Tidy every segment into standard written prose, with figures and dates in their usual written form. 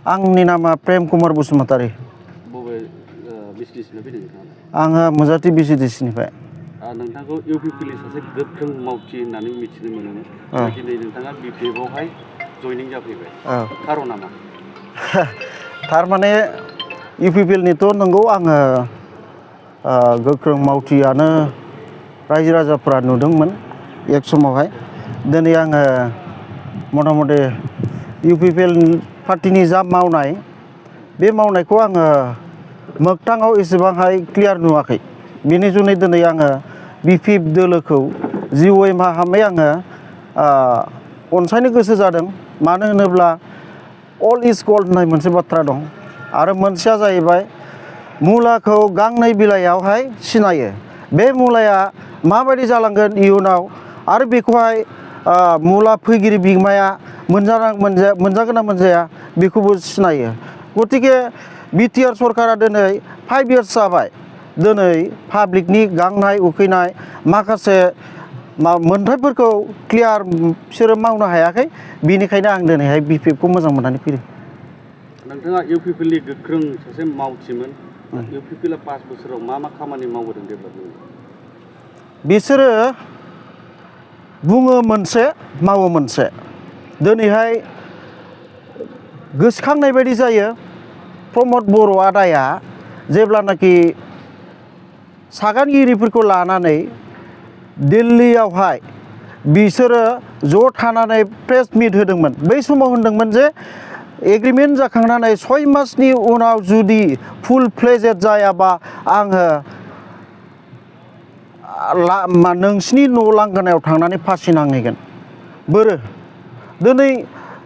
आंनि नामा प्रेम कुमार बसुमतारी। बबे बिसिनिफ्राय फैदों नोंथाङा? आङो मुजाथि बिसिडिसिनिफ्राय। नोंथांखौ इउपिपिएलनि सासे गोख्रों मावथि होननानै मिथिनो मोनोमोन। दिनै नोंथाङा बिपिएफआवहाय जयनिं जाफैबाय। खार'ना मा? थारमाने इउपिपिएलनिथ' नंगौ आङो गोख्रों मावथियानो रायजो राजाफ्रा नुदोंमोन एक समावहाय। दिनै आङो मथा मथि इउपिपिएल पार्टिनि जा मावनाय बे मावनायखौ आङो मोगथाङाव एसेबांहाय क्लियार नुवाखै। बेनि जुनै दिनै आङो बिपिएफ दोलोखौ जिउयै माहामै आङो अनसायनो गोसो जादों। मानो होनोब्ला अल इज गोल्ड होननाय मोनसे बाथ्रा दं आरो मोनसेया जाहैबाय मुलाखौ गांनै बिलाइयावहाय सिनायो। बे मुलाया माबायदि जालांगोन इयुनाव आरो बेखौहाय मुला फैगिरि बिगोमाया मोनजागोन ना मोनजाया बेखौबो सिनायो। गतिके बिटिआर सरकारा दिनै 5 इयार्स जाबाय। दिनै पाब्लिकनि गांनाय उखैनाय माखासे मोन्थायफोरखौ क्लियार बिसोरो मावनो हायाखै। बेनिखायनो आं दिनैहाय बिपिएफखौ मोजां मोननानै फैदों। नोंथाङा इउपिपिएलनि गोख्रों सासे मावथिमोन। इउपिपिएलआ 5 बोसोराव मा मा खामानि मावबोदों डेभेलपमेन्ट? बिसोरो बुङो मोनसे मावो मोनसे। दिनैहाय गोसोखांनाय बायदि जायो प्रमद बर' आदाया जेब्लानाखि सागानगिरिफोरखौ लानानै दिल्लीयावहाय बिसोरो ज' थानानै प्रेस मिट होदोंमोन। बै समाव होनदोंमोन जे एग्रिमेन्ट जाखांनानै 6 मासनि उनाव जुदि फुल फ्लेजेड जायाबा आङो नोंसिनि न' लांगोनायाव थांनानै फासि नांहैगोन। बोरो दिनै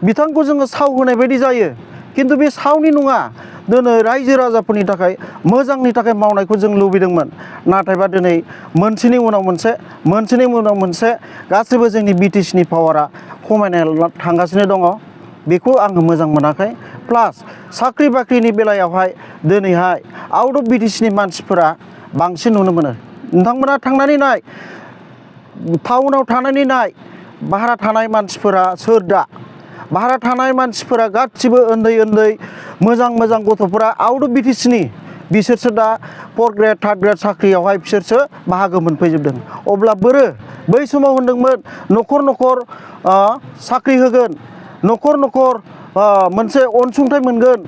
बिथांखौ जोङो साव होनाय बायदि जायो, खिन्थु बे सावनि नङा। दिनै रायजो राजाफोरनि थाखाय मोजांनि थाखाय मावनायखौ जों लुबैदोंमोन। नाथायबा दिनै मोनसेनि उनाव मोनसे गासैबो जोंनि बिटिसिनि पावारा खमायनाय थांगासिनो दङ। बेखौ आङो मोजां मोनाखै। प्लास साख्रि बाख्रिनि बेलायावहाय दिनैहाय आउट अफ बिटिसिनि मानसिफोरा बांसिन नुनो मोनो। नोंथांमोना थांनानै नाय, टाउनाव थानानै नाय, भारा थानाय मानसिफोरा सोर दा? भारा थानाय मानसिफोरा गासिबो उन्दै उन्दै मोजां गथ'फोरा आउट अफ बिटिसिनि बिसोरसो दा 4th ग्रेड 3rd ग्रेड साख्रियावहाय बिसोरसो बाहागो मोनफैजोबदों। अब्ला बोरो बै समाव होनदोंमोन न'खर न'खर साख्रि होगोन, न'खर न'खर मोनसे अनसुंथाइ मोनगोन।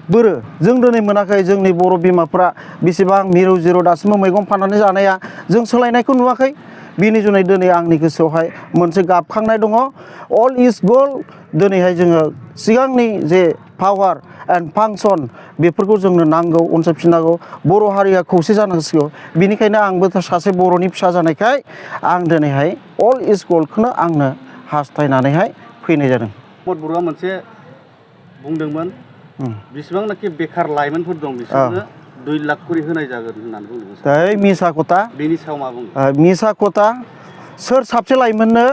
बोरो जों दिनै मोनाखै। जोंनि बर' बिमाफ्रा बेसेबां मिरौ जिरौ दासिमबो मैगं फाननानै जानाया जों सोलायनायखौ नुवाखै। बेनि जुनै दिनै आंनि गोसोआवहाय मोनसे गाबखांनाय दङ। All is gold. दिनैहाय जोङो सिगांनि जे पावार एन्ड फांसन बेफोरखौ जोंनो नांगौ, अनसायफिननांगौ। बर' हारिया खौसे जानांसिगौ। बेनिखायनो आंबो सासे बर'नि फिसा जानायखाय आं दिनैहाय अल इज गोल्डखौनो आंनो हास्थायनानैहाय फैनाय जादों। प्रमद बर'आ मोनसे बुंदोंमोन बेसेबांनाखि बेखार लाइमोनफोर दं बिसोरनो 2 लाख करि होनाय जागोन होननानै बुंदों। मिसा खथा। बेनि सायाव मा बुङो? मिसा खथा। सोर साबसे लाइमोननो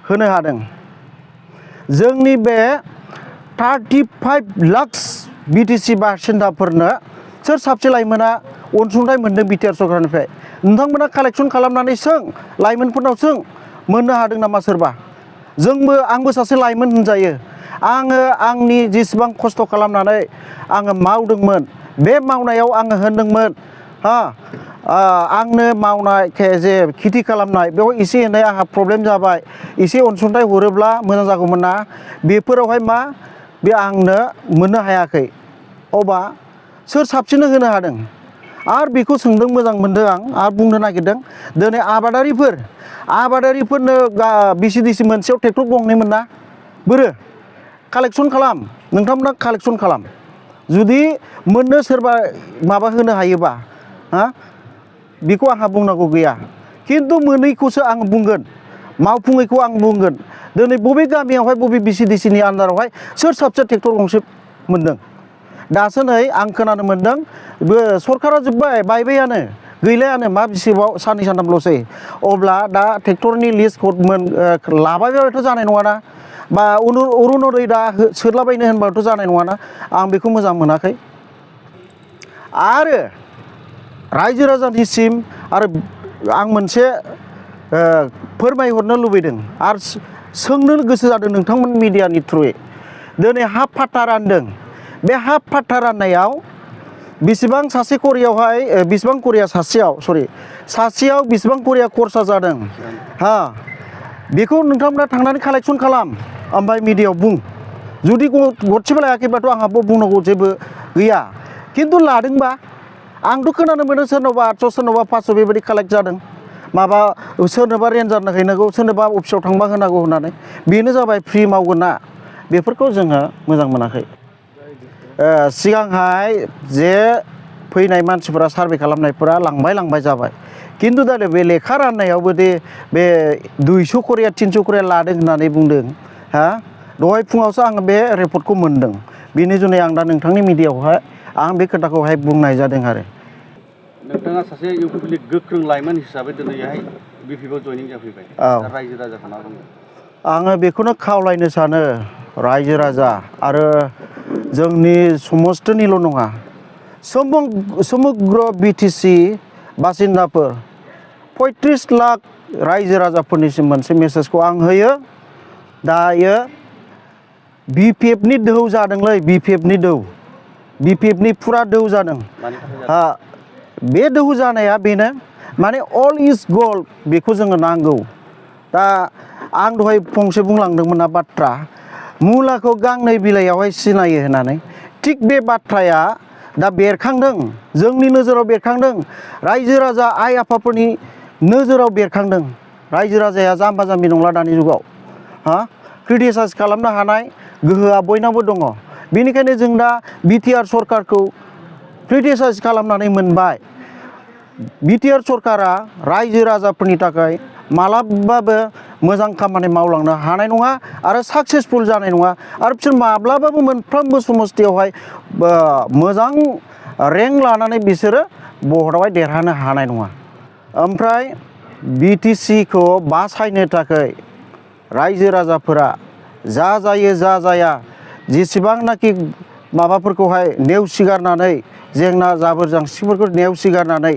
होनो हादों? जोंनि बे 35 लाख बिटिसि बासिन्दाफोरनो सोर साबसे लाइमोना अनसुंथाइ मोनदों बिटिआर सरकारनिफ्राय? नोंथांमोना कालेक्सन खालामनानै सों, लाइमोनफोरनाव सों, मोननो हादों नामा सोरबा? आंबो सासे लाइमोन होनजायो। आङो आंनि जेसेबां खस्थ' खालामनानै आङो मावदोंमोन, बे मावनायाव आङो होनदोंमोन आंनो मावनाय जे खेथि खालामनाय बेयाव एसे एनै आंहा प्रब्लेम जाबाय, एसे अनसुंथाइ हरोब्ला मोजां जागौमोन ना। बेफोरावहाय मा बे आंनो मोननो हायाखै। अब्ला सोर साबसिननो होनो हादों? आरो बेखौ सोंदों, मोजां मोनदों आं बुंनो नागिरदों। दिनै आबादारिफोरनो बिसिडिसि मोनसेयाव ट्रेक्टर गंनै मोना। बोरो कालेक्सन खालाम, नोंथांमोना कालेक्सन खालाम। जुदि मोननो सोरबा माबा होनो हायोबा बेखौ आंहा बुंनांगौ गैया। खिन्थु मोनैखौसो आं बुंगोन, मावफुङैखौ आं बुंगोन। दिनै बबे गामियावहाय बबे बिसिडिसिनि आन्दारावहाय सोर साबसे ट्रेक्टर गंसे मोनदों? दासो नै आं खोनानो मोनदों सरकारा जोब्बाय, बायबायानो, गैलायानो, मा बिसेबाव साननै सानथामल'सै। अब्ला दा ट्रेक्टरनि लिस्ट लाबायबाथ' जानाय नङाना, बा अरुनदय दा सोदलाबायनो होनबाथ' जानाय नङाना। आं बेखौ मोजां मोनाखै। आरो रायजो राजानिसिम आरो आं मोनसे फोरमायहरनो लुबैदों आरो सोंनो गोसो जादों नोंथांमोन मिडियानि थ्रुयै। दिनै हा फाट्टा रानदों बे हा फाट्टा राननायाव बेसेबां सासे करियावहाय बेसेबां करिया सासेयाव बेसेबां करिया खरसा जादों हा बेखौ नोंथांमोना थांनानै कालेक्सन खालाम ओमफ्राय मिडियायाव बुं जुदि गरसेबो लायाखैबाथ' आंहाबो बुंनांगौ जेबो गैया खिन्थु लादोंबा आंथ' खोनानो मोनो सोरनावबा 800 सोरनावबा 500 बेबायदि कालेक्ट जादों माबा सोरनोबा रेन्जारनो हैनांगौ सोरनोबा अफिसाव थांबा होनांगौ होननानै बेनो जाबाय फ्रि मावगोन ना बेफोरखौ जोङो मोजां मोनाखै सिगांहाय जे फैनाय मानसिफोरा सार्भे खालामनायफोरा लांबाय जाबाय खिन्थु दा बे लेखा राननायावबो दे बे 200 करिया 300 करिया लादों होननानै बुंदों हा दहाय फुङावसो आङो बे रिपर्टखौ मोनदों बेनि जुनै आं दा नोंथांनि मिडियायावहाय आं बे खोथाखौहाय बुंनाय जादों आरो नोंथाङा सासे इउपिपिनि गोख्रों लाइमोन हिसाबै दिनैहाय बिपिएफआव जयनिं जाफैबाय दा रायजो राजाखौ मा बुङो आङो बेखौनो खावलायनो सानो रायजो राजा आरो जोंनि समस्तनिल' नङा समग्र बिटिसि बासिन्दाफोर 35 लाख रायजो राजाफोरनिसिम मोनसे मेसेजखौ आं होयो दायो बिपिएफनि दोहौ जादोंलै बिपिएफनि फुरा दोहौ जादों बे दोहौ जानाया बेनो माने अल इज गोल्ड बेखौ जोङो नांगौ दा आं दहाय फंसे बुंलांदोंमोन ना बाथ्रा मुलाखौ गांनै बिलाइयावहाय सिनायो होननानै थिग बे बाथ्राया दा बेरखांदों जोंनि नोजोराव बेरखांदों रायजो राजा आइ आफाफोरनि नोजोराव बेरखांदों रायजो राजाया जाम्बा जाम्बि नंला दानि जुगाव क्रिटिसाइज खालामनो हानाय गोहोआ बयनावबो दङ बेनिखायनो जों दा बिटिआर सरकारखौ क्रिटिसाइज खालामनानै मोनबाय बिटिआर सरकारा रायजो राजाफोरनि थाखाय मालाबाबो मोजां खामानि मावलांनो हानाय नङा आरो साक्सेसफुल जानाय नङा आरो बिसोर माब्लाबाबो मोनफ्रोमबो समस्थियावहाय मोजां रेंक लानानै बिसोरो भटआवहाय देरहानो हानाय नङा ओमफ्राय बिटिसिखौ बासायनो थाखाय रायजो राजाफोरा जा जायो जा जाया जेसेबांनाखि माबाफोरखौहाय नेवसिगारनानै जेंना जाबोर जांसिफोरखौ नेवसिगारनानै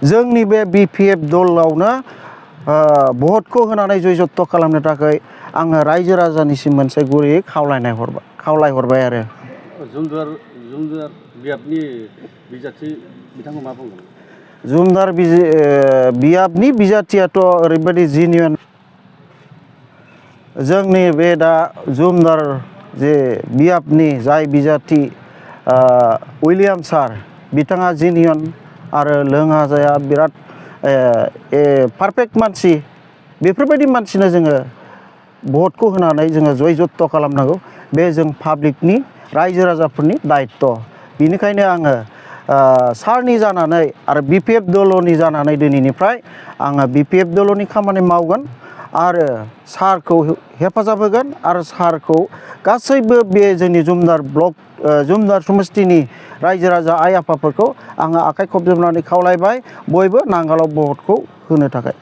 जोंनि बे बिपिएफ दलावनो भटखौ होनानै जयजत्त खालामनो थाखाय आङो रायजो राजानिसिम मोनसे गुरै खावलायहरबाय आरो जुमदुवार बियाबनि बिजाथि बिथांखौ मा बुंगोन जुमदार बियाबनि बिजाथियाथ' ओरैबायदि जिनियन जोंनि बे दा जुमदार जे बियाबनि जाय बिजाथि उइलियाम सार बिथाङा जिनियन आरो लोङा जाया बिराद पारफेक्ट मानसि बेफोरबायदि मानसिनो जोङो भटखौ होनानै जोङो जयजत्त खालामनांगौ बे जों पाब्लिकनि रायजो राजाफोरनि दायित्व बेनिखायनो आङो सारनि जानानै आरो बिपिएफ दलनि जानानै दिनैनिफ्राय आङो बिपिएफ दलनि खामानि मावगोन आरो सारखौ हेफाजाब होगोन आरो सारखौ गासैबो बे जोंनि जुमदार समस्थिनि रायजो राजा आइ आफाफोरखौ आङो आखाइ खबजबनानै खावलायबाय बयबो नांगालाव भटखौ होनो थाखाय